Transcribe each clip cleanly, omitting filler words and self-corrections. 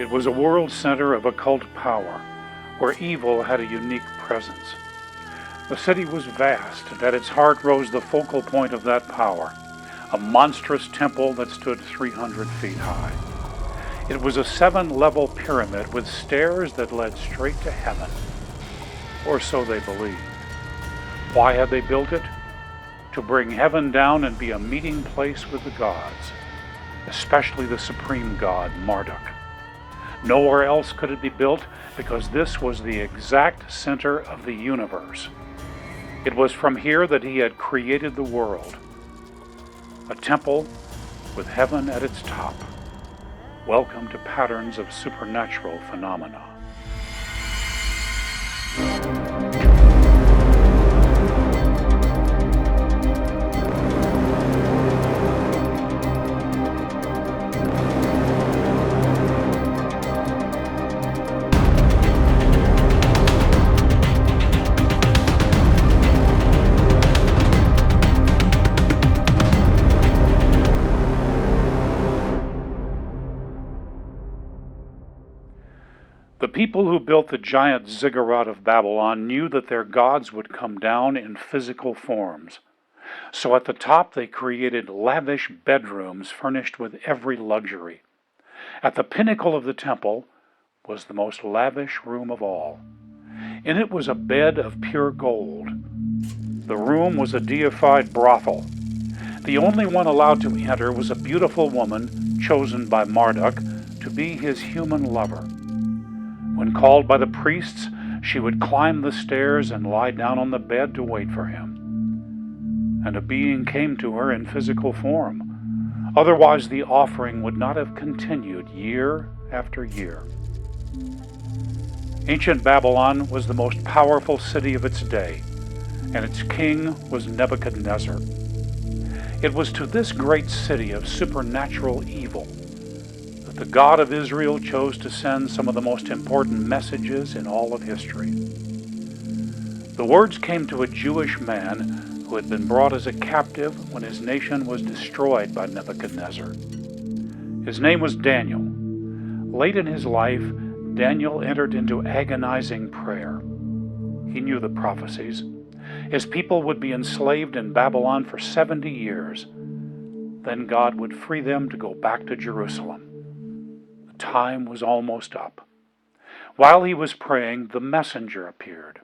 It was a world center of occult power, where evil had a unique presence. The city was vast, and at its heart rose the focal point of that power, a monstrous temple that stood 300 feet high. It was a 7-level pyramid with stairs that led straight to heaven, or so they believed. Why had they built it? To bring heaven down and be a meeting place with the gods, especially the supreme god, Marduk. Nowhere else could it be built because this was the exact center of the universe. It was from here that he had created the world. A temple with heaven at its top. Welcome to patterns of supernatural phenomena. The people who built the giant ziggurat of Babylon knew that their gods would come down in physical forms. So at the top they created lavish bedrooms furnished with every luxury. At the pinnacle of the temple was the most lavish room of all. In it was a bed of pure gold. The room was a deified brothel. The only one allowed to enter was a beautiful woman chosen by Marduk to be his human lover. When called by the priests, she would climb the stairs and lie down on the bed to wait for him. And a being came to her in physical form. Otherwise, the offering would not have continued year after year. Ancient Babylon was the most powerful city of its day, and its king was Nebuchadnezzar. It was to this great city of supernatural evil the God of Israel chose to send some of the most important messages in all of history. The words came to a Jewish man who had been brought as a captive when his nation was destroyed by Nebuchadnezzar. His name was Daniel. Late in his life, Daniel entered into agonizing prayer. He knew the prophecies. His people would be enslaved in Babylon for 70 years. Then God would free them to go back to Jerusalem. Time was almost up. While he was praying, the messenger appeared.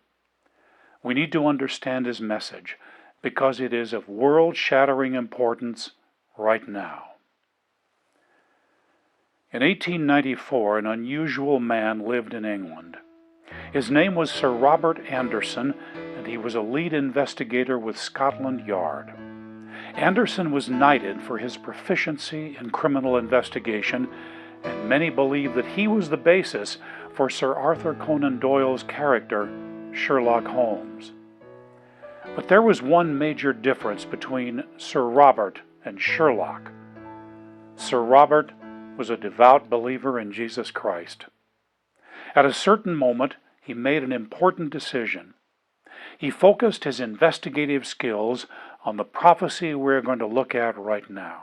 We need to understand his message because it is of world-shattering importance right now. In 1894, an unusual man lived in England. His name was Sir Robert Anderson, and he was a lead investigator with Scotland Yard. Anderson was knighted for his proficiency in criminal investigation, and many believe that he was the basis for Sir Arthur Conan Doyle's character, Sherlock Holmes. But there was one major difference between Sir Robert and Sherlock. Sir Robert was a devout believer in Jesus Christ. At a certain moment, he made an important decision. He focused his investigative skills on the prophecy we're going to look at right now.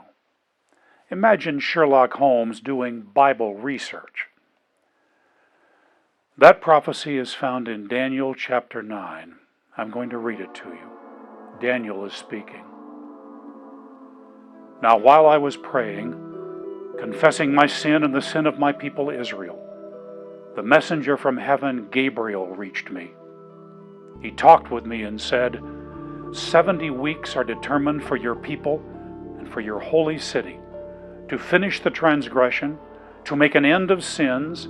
Imagine Sherlock Holmes doing Bible research. That prophecy is found in Daniel chapter 9. I'm going to read it to you. Daniel is speaking. Now while I was praying, confessing my sin and the sin of my people Israel, the messenger from heaven, Gabriel, reached me. He talked with me and said, 70 weeks are determined for your people and for your holy city, to finish the transgression, to make an end of sins,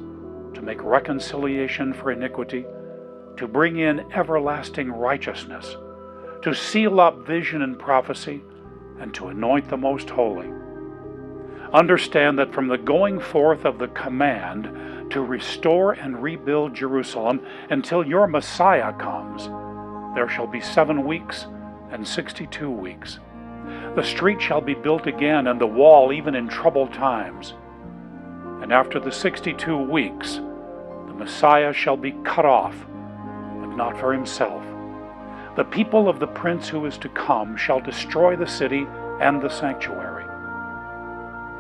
to make reconciliation for iniquity, to bring in everlasting righteousness, to seal up vision and prophecy, and to anoint the most holy. Understand that from the going forth of the command to restore and rebuild Jerusalem until your Messiah comes, there shall be 7 weeks and 62 weeks. The street shall be built again, and the wall even in troubled times. And after the 62 weeks, the Messiah shall be cut off, but not for himself. The people of the prince who is to come shall destroy the city and the sanctuary.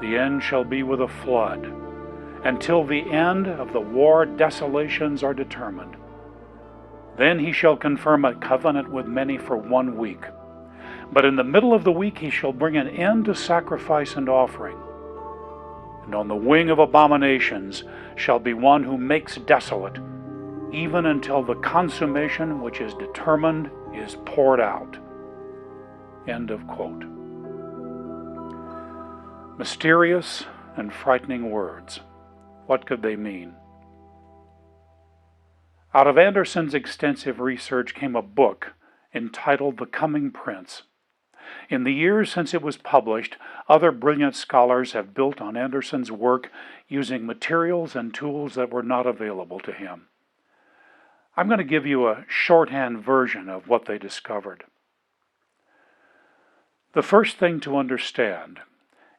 The end shall be with a flood, until the end of the war desolations are determined. Then he shall confirm a covenant with many for 1 week. But in the middle of the week he shall bring an end to sacrifice and offering. And on the wing of abominations shall be one who makes desolate, even until the consummation which is determined is poured out." End of quote. Mysterious and frightening words. What could they mean? Out of Anderson's extensive research came a book entitled The Coming Prince. In the years since it was published, other brilliant scholars have built on Anderson's work using materials and tools that were not available to him. I'm going to give you a shorthand version of what they discovered. The first thing to understand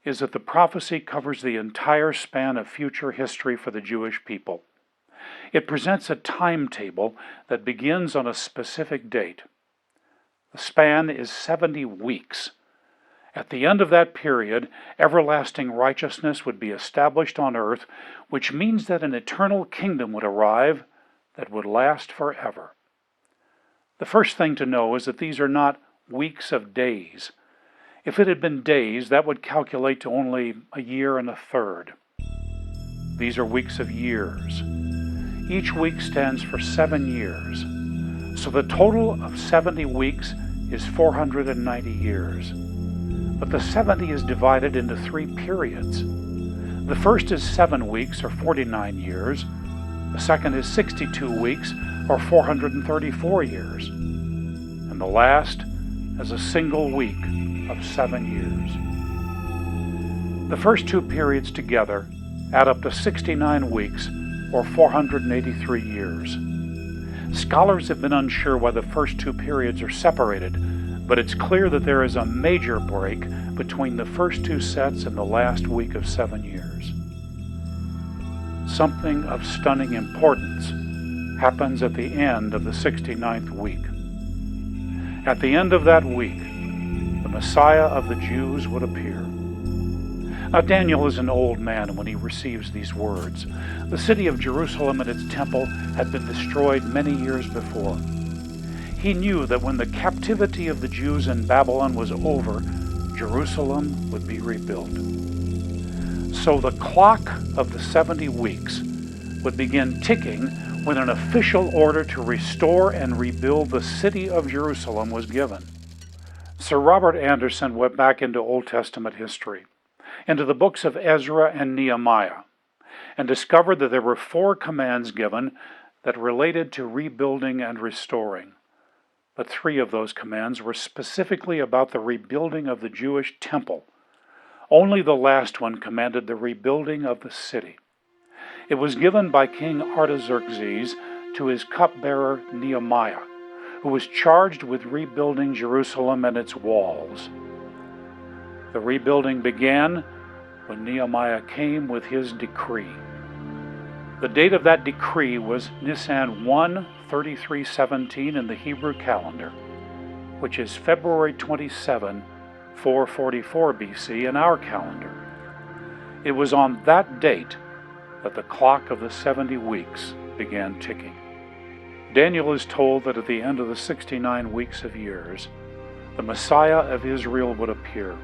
is that the prophecy covers the entire span of future history for the Jewish people. It presents a timetable that begins on a specific date. The span is 70 weeks. At the end of that period, everlasting righteousness would be established on earth, which means that an eternal kingdom would arrive that would last forever. The first thing to know is that these are not weeks of days. If it had been days, that would calculate to only a year and a third. These are weeks of years. Each week stands for 7 years. So the total of 70 weeks is 490 years. But the 70 is divided into 3 periods. The first is 7 weeks, or 49 years. The second is 62 weeks, or 434 years. And the last is a single week of 7 years. The first 2 periods together add up to 69 weeks, or 483 years. Scholars have been unsure why the first 2 periods are separated, but it's clear that there is a major break between the first 2 sets and the last week of 7 years. Something of stunning importance happens at the end of the 69th week. At the end of that week, the Messiah of the Jews would appear. Now, Daniel is an old man when he receives these words. The city of Jerusalem and its temple had been destroyed many years before. He knew that when the captivity of the Jews in Babylon was over, Jerusalem would be rebuilt. So the clock of the 70 weeks would begin ticking when an official order to restore and rebuild the city of Jerusalem was given. Sir Robert Anderson went back into Old Testament history, into the books of Ezra and Nehemiah, and discovered that there were 4 commands given that related to rebuilding and restoring. But 3 of those commands were specifically about the rebuilding of the Jewish temple. Only the last one commanded the rebuilding of the city. It was given by King Artaxerxes to his cupbearer Nehemiah, who was charged with rebuilding Jerusalem and its walls. The rebuilding began when Nehemiah came with his decree. The date of that decree was Nisan 1, 3317 in the Hebrew calendar, which is February 27, 444 BC in our calendar. It was on that date that the clock of the 70 weeks began ticking. Daniel is told that at the end of the 69 weeks of years, the Messiah of Israel would appear.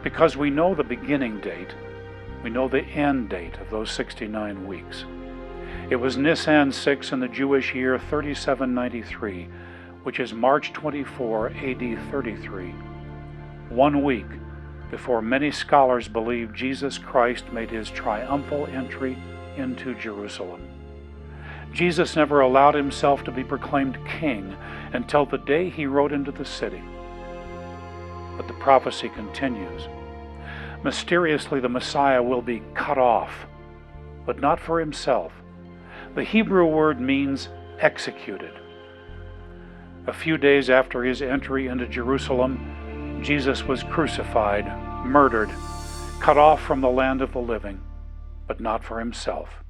Because we know the beginning date, we know the end date of those 69 weeks. It was Nisan 6 in the Jewish year 3793, which is March 24, AD 33. 1 week before many scholars believe Jesus Christ made his triumphal entry into Jerusalem. Jesus never allowed himself to be proclaimed king until the day he rode into the city. But the prophecy continues. Mysteriously, the Messiah will be cut off, but not for himself. The Hebrew word means executed. A few days after his entry into Jerusalem, Jesus was crucified, murdered, cut off from the land of the living, but not for himself.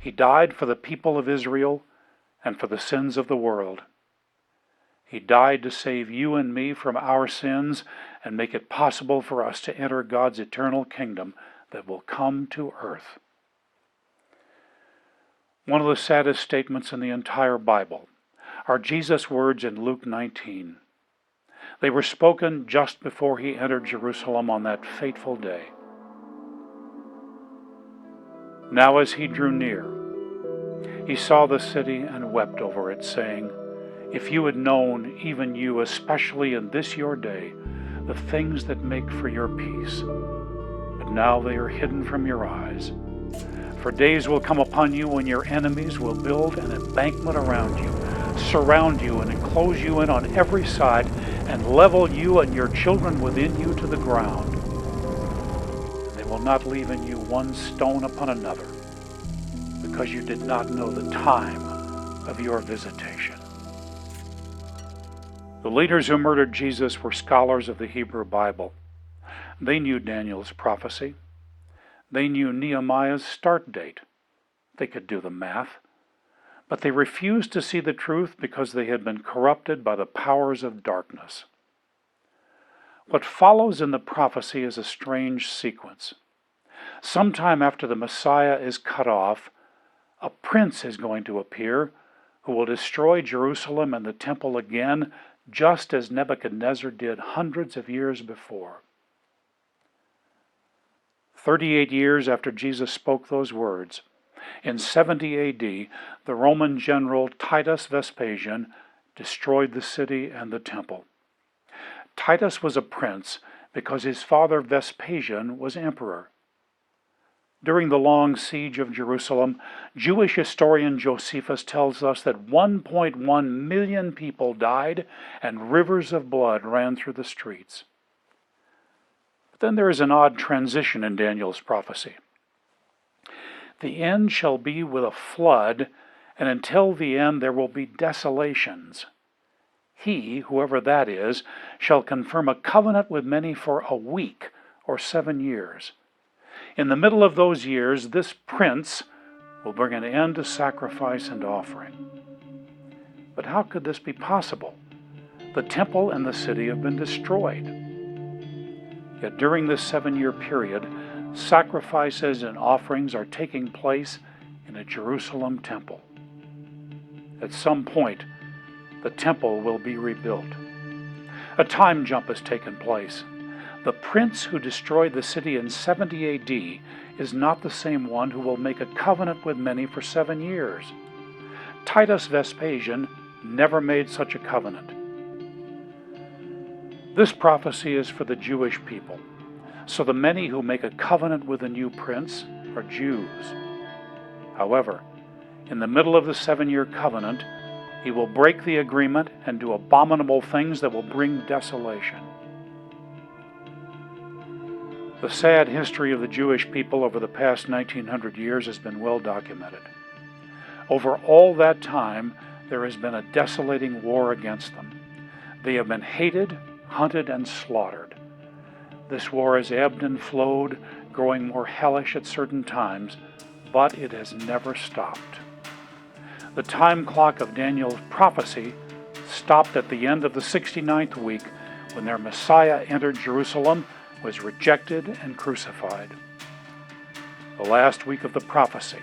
He died for the people of Israel and for the sins of the world. He died to save you and me from our sins and make it possible for us to enter God's eternal kingdom that will come to earth. One of the saddest statements in the entire Bible are Jesus' words in Luke 19. They were spoken just before he entered Jerusalem on that fateful day. Now as he drew near, he saw the city and wept over it, saying, "If you had known, even you, especially in this your day, the things that make for your peace, but now they are hidden from your eyes. For days will come upon you when your enemies will build an embankment around you, surround you and enclose you in on every side, and level you and your children within you to the ground. They will not leave in you one stone upon another, because you did not know the time of your visitation." The leaders who murdered Jesus were scholars of the Hebrew Bible. They knew Daniel's prophecy. They knew Nehemiah's start date. They could do the math. But they refused to see the truth because they had been corrupted by the powers of darkness. What follows in the prophecy is a strange sequence. Sometime after the Messiah is cut off, a prince is going to appear who will destroy Jerusalem and the temple again, just as Nebuchadnezzar did hundreds of years before. 38 years after Jesus spoke those words, in 70 AD, the Roman general Titus Vespasian destroyed the city and the temple. Titus was a prince because his father Vespasian was emperor. During the long siege of Jerusalem, Jewish historian Josephus tells us that 1.1 million people died and rivers of blood ran through the streets. But then there is an odd transition in Daniel's prophecy. The end shall be with a flood, and until the end there will be desolations. He, whoever that is, shall confirm a covenant with many for a week or 7 years. In the middle of those years, this prince will bring an end to sacrifice and offering. But how could this be possible? The temple and the city have been destroyed. Yet during this 7-year period, sacrifices and offerings are taking place in a Jerusalem temple. At some point, the temple will be rebuilt. A time jump has taken place. The prince who destroyed the city in 70 AD is not the same one who will make a covenant with many for 7 years. Titus Vespasian never made such a covenant. This prophecy is for the Jewish people, so the many who make a covenant with the new prince are Jews. However, in the middle of the 7-year covenant, he will break the agreement and do abominable things that will bring desolation. The sad history of the Jewish people over the past 1900 years has been well documented. Over all that time, there has been a desolating war against them. They have been hated, hunted, and slaughtered. This war has ebbed and flowed, growing more hellish at certain times, but it has never stopped. The time clock of Daniel's prophecy stopped at the end of the 69th week when their Messiah entered Jerusalem, was rejected, and crucified. The last week of the prophecy,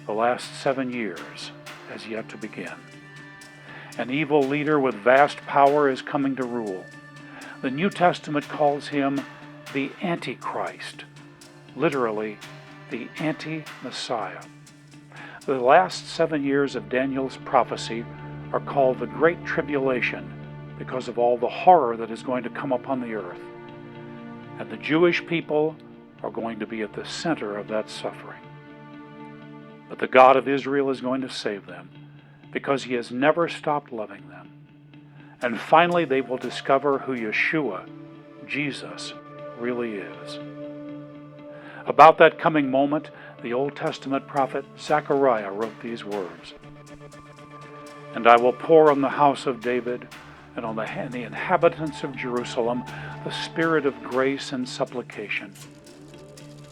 the last 7 years, has yet to begin. An evil leader with vast power is coming to rule. The New Testament calls him the Antichrist, literally the anti-Messiah. The last 7 years of Daniel's prophecy are called the Great Tribulation because of all the horror that is going to come upon the earth. And the Jewish people are going to be at the center of that suffering. But the God of Israel is going to save them because he has never stopped loving them. And finally they will discover who Yeshua, Jesus, really is. About that coming moment, the Old Testament prophet Zechariah wrote these words: "And I will pour on the house of David and on the inhabitants of Jerusalem the spirit of grace and supplication.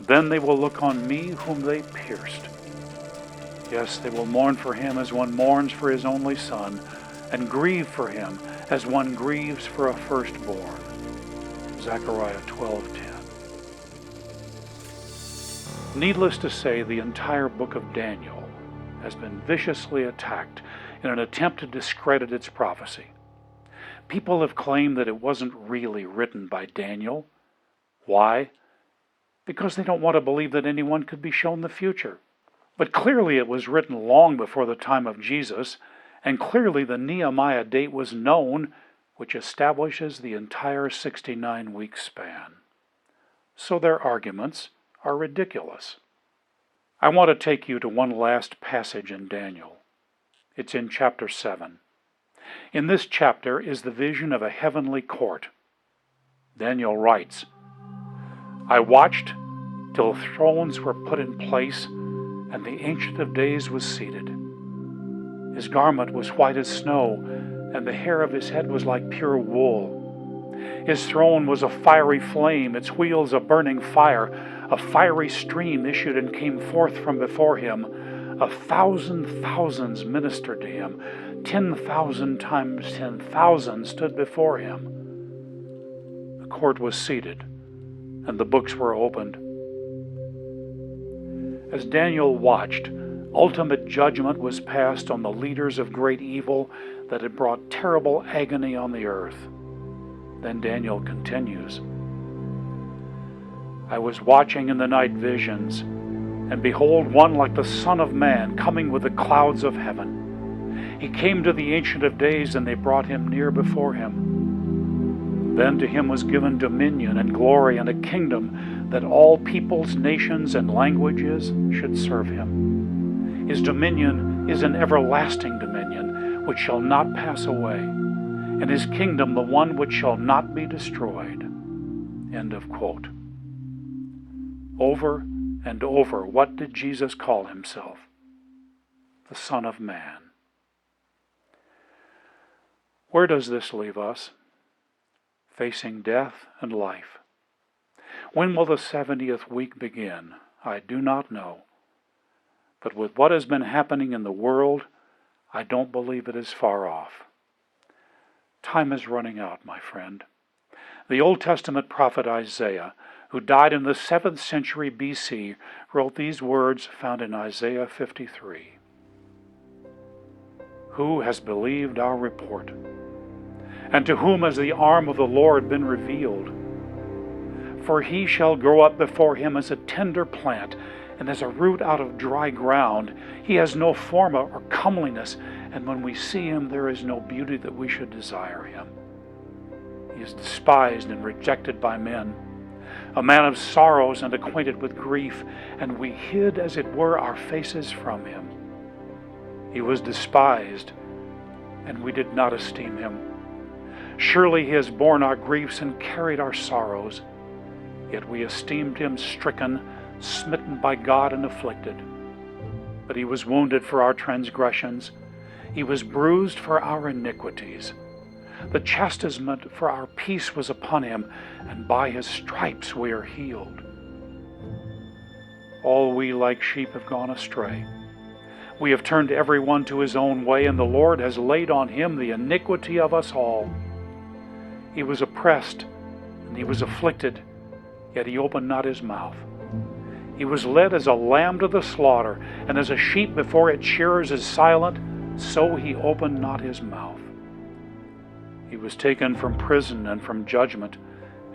Then they will look on me whom they pierced. Yes, they will mourn for him as one mourns for his only son, and grieve for him as one grieves for a firstborn." Zechariah 12:10. Needless to say, the entire book of Daniel has been viciously attacked in an attempt to discredit its prophecy. People have claimed that it wasn't really written by Daniel. Why? Because they don't want to believe that anyone could be shown the future. But clearly it was written long before the time of Jesus, and clearly the Nehemiah date was known, which establishes the entire 69-week span. So their arguments are ridiculous. I want to take you to one last passage in Daniel. It's in chapter 7. In this chapter is the vision of a heavenly court. Daniel writes, "I watched till thrones were put in place, and the Ancient of Days was seated. His garment was white as snow, and the hair of his head was like pure wool. His throne was a fiery flame, its wheels a burning fire. A fiery stream issued and came forth from before him. 1,000 thousands ministered to him. 10,000 times 10,000 stood before him. The court was seated, and the books were opened. As Daniel watched, ultimate judgment was passed on the leaders of great evil that had brought terrible agony on the earth." Then Daniel continues, "I was watching in the night visions, and behold, one like the Son of Man coming with the clouds of heaven. He came to the Ancient of Days, and they brought him near before him. Then to him was given dominion and glory and a kingdom, that all peoples, nations, and languages should serve him. His dominion is an everlasting dominion, which shall not pass away, and his kingdom the one which shall not be destroyed." End of quote. Over and over, what did Jesus call himself? The Son of Man. Where does this leave us? Facing death and life. When will the 70th week begin? I do not know. But with what has been happening in the world, I don't believe it is far off. Time is running out, my friend. The Old Testament prophet Isaiah, who died in the 7th century BC, wrote these words found in Isaiah 53. "Who has believed our report? And to whom has the arm of the Lord been revealed? For he shall grow up before him as a tender plant, and as a root out of dry ground. He has no form or comeliness, and when we see him, there is no beauty that we should desire him. He is despised and rejected by men, a man of sorrows and acquainted with grief, and we hid, as it were, our faces from him. He was despised, and we did not esteem him. Surely he has borne our griefs and carried our sorrows. Yet we esteemed him stricken, smitten by God, and afflicted. But he was wounded for our transgressions. He was bruised for our iniquities. The chastisement for our peace was upon him, and by his stripes we are healed. All we like sheep have gone astray. We have turned every one to his own way, and the Lord has laid on him the iniquity of us all. He was oppressed, and he was afflicted, yet he opened not his mouth. He was led as a lamb to the slaughter, and as a sheep before its shearers is silent, so he opened not his mouth. He was taken from prison and from judgment,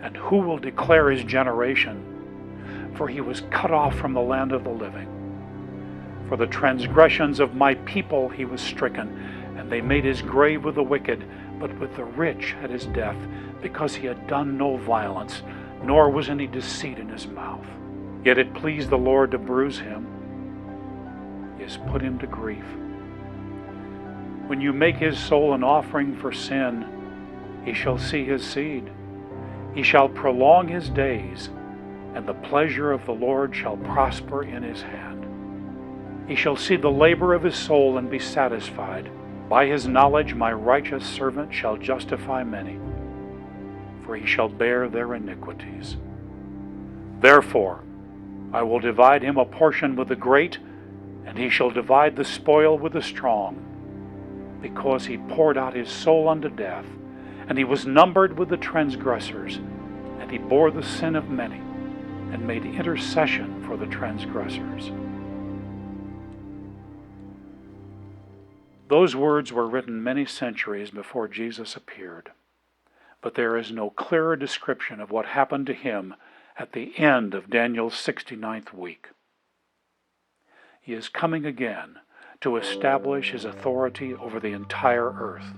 and who will declare his generation? For he was cut off from the land of the living. For the transgressions of my people he was stricken, and they made his grave with the wicked, but with the rich at his death, because he had done no violence, nor was any deceit in his mouth. Yet it pleased the Lord to bruise him. He has put him to grief. When you make his soul an offering for sin, he shall see his seed. He shall prolong his days, and the pleasure of the Lord shall prosper in his hand. He shall see the labor of his soul and be satisfied. By his knowledge my righteous servant shall justify many, for he shall bear their iniquities. Therefore I will divide him a portion with the great, and he shall divide the spoil with the strong, because he poured out his soul unto death, and he was numbered with the transgressors, and he bore the sin of many, and made intercession for the transgressors. Those words were written many centuries before Jesus appeared, but there is no clearer description of what happened to him at the end of Daniel's 69th week. He is coming again to establish his authority over the entire earth.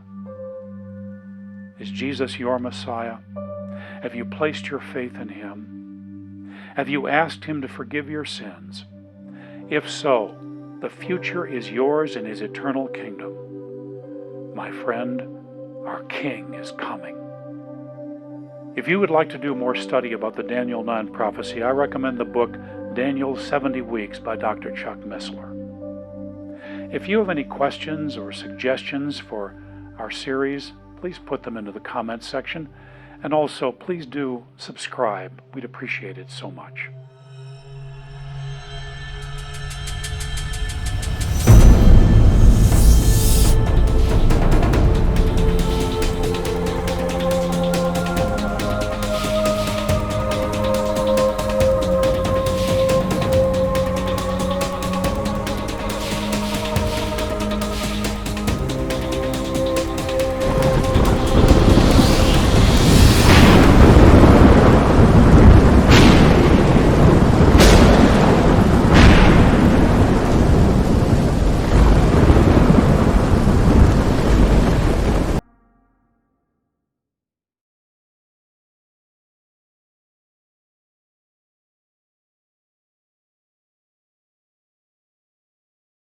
Is Jesus your Messiah? Have you placed your faith in him? Have you asked him to forgive your sins? If so, the future is yours in his eternal kingdom. My friend, our King is coming. If you would like to do more study about the Daniel 9 prophecy, I recommend the book Daniel's 70 Weeks by Dr. Chuck Missler. If you have any questions or suggestions for our series, please put them into the comments section. And also, please do subscribe. We'd appreciate it so much.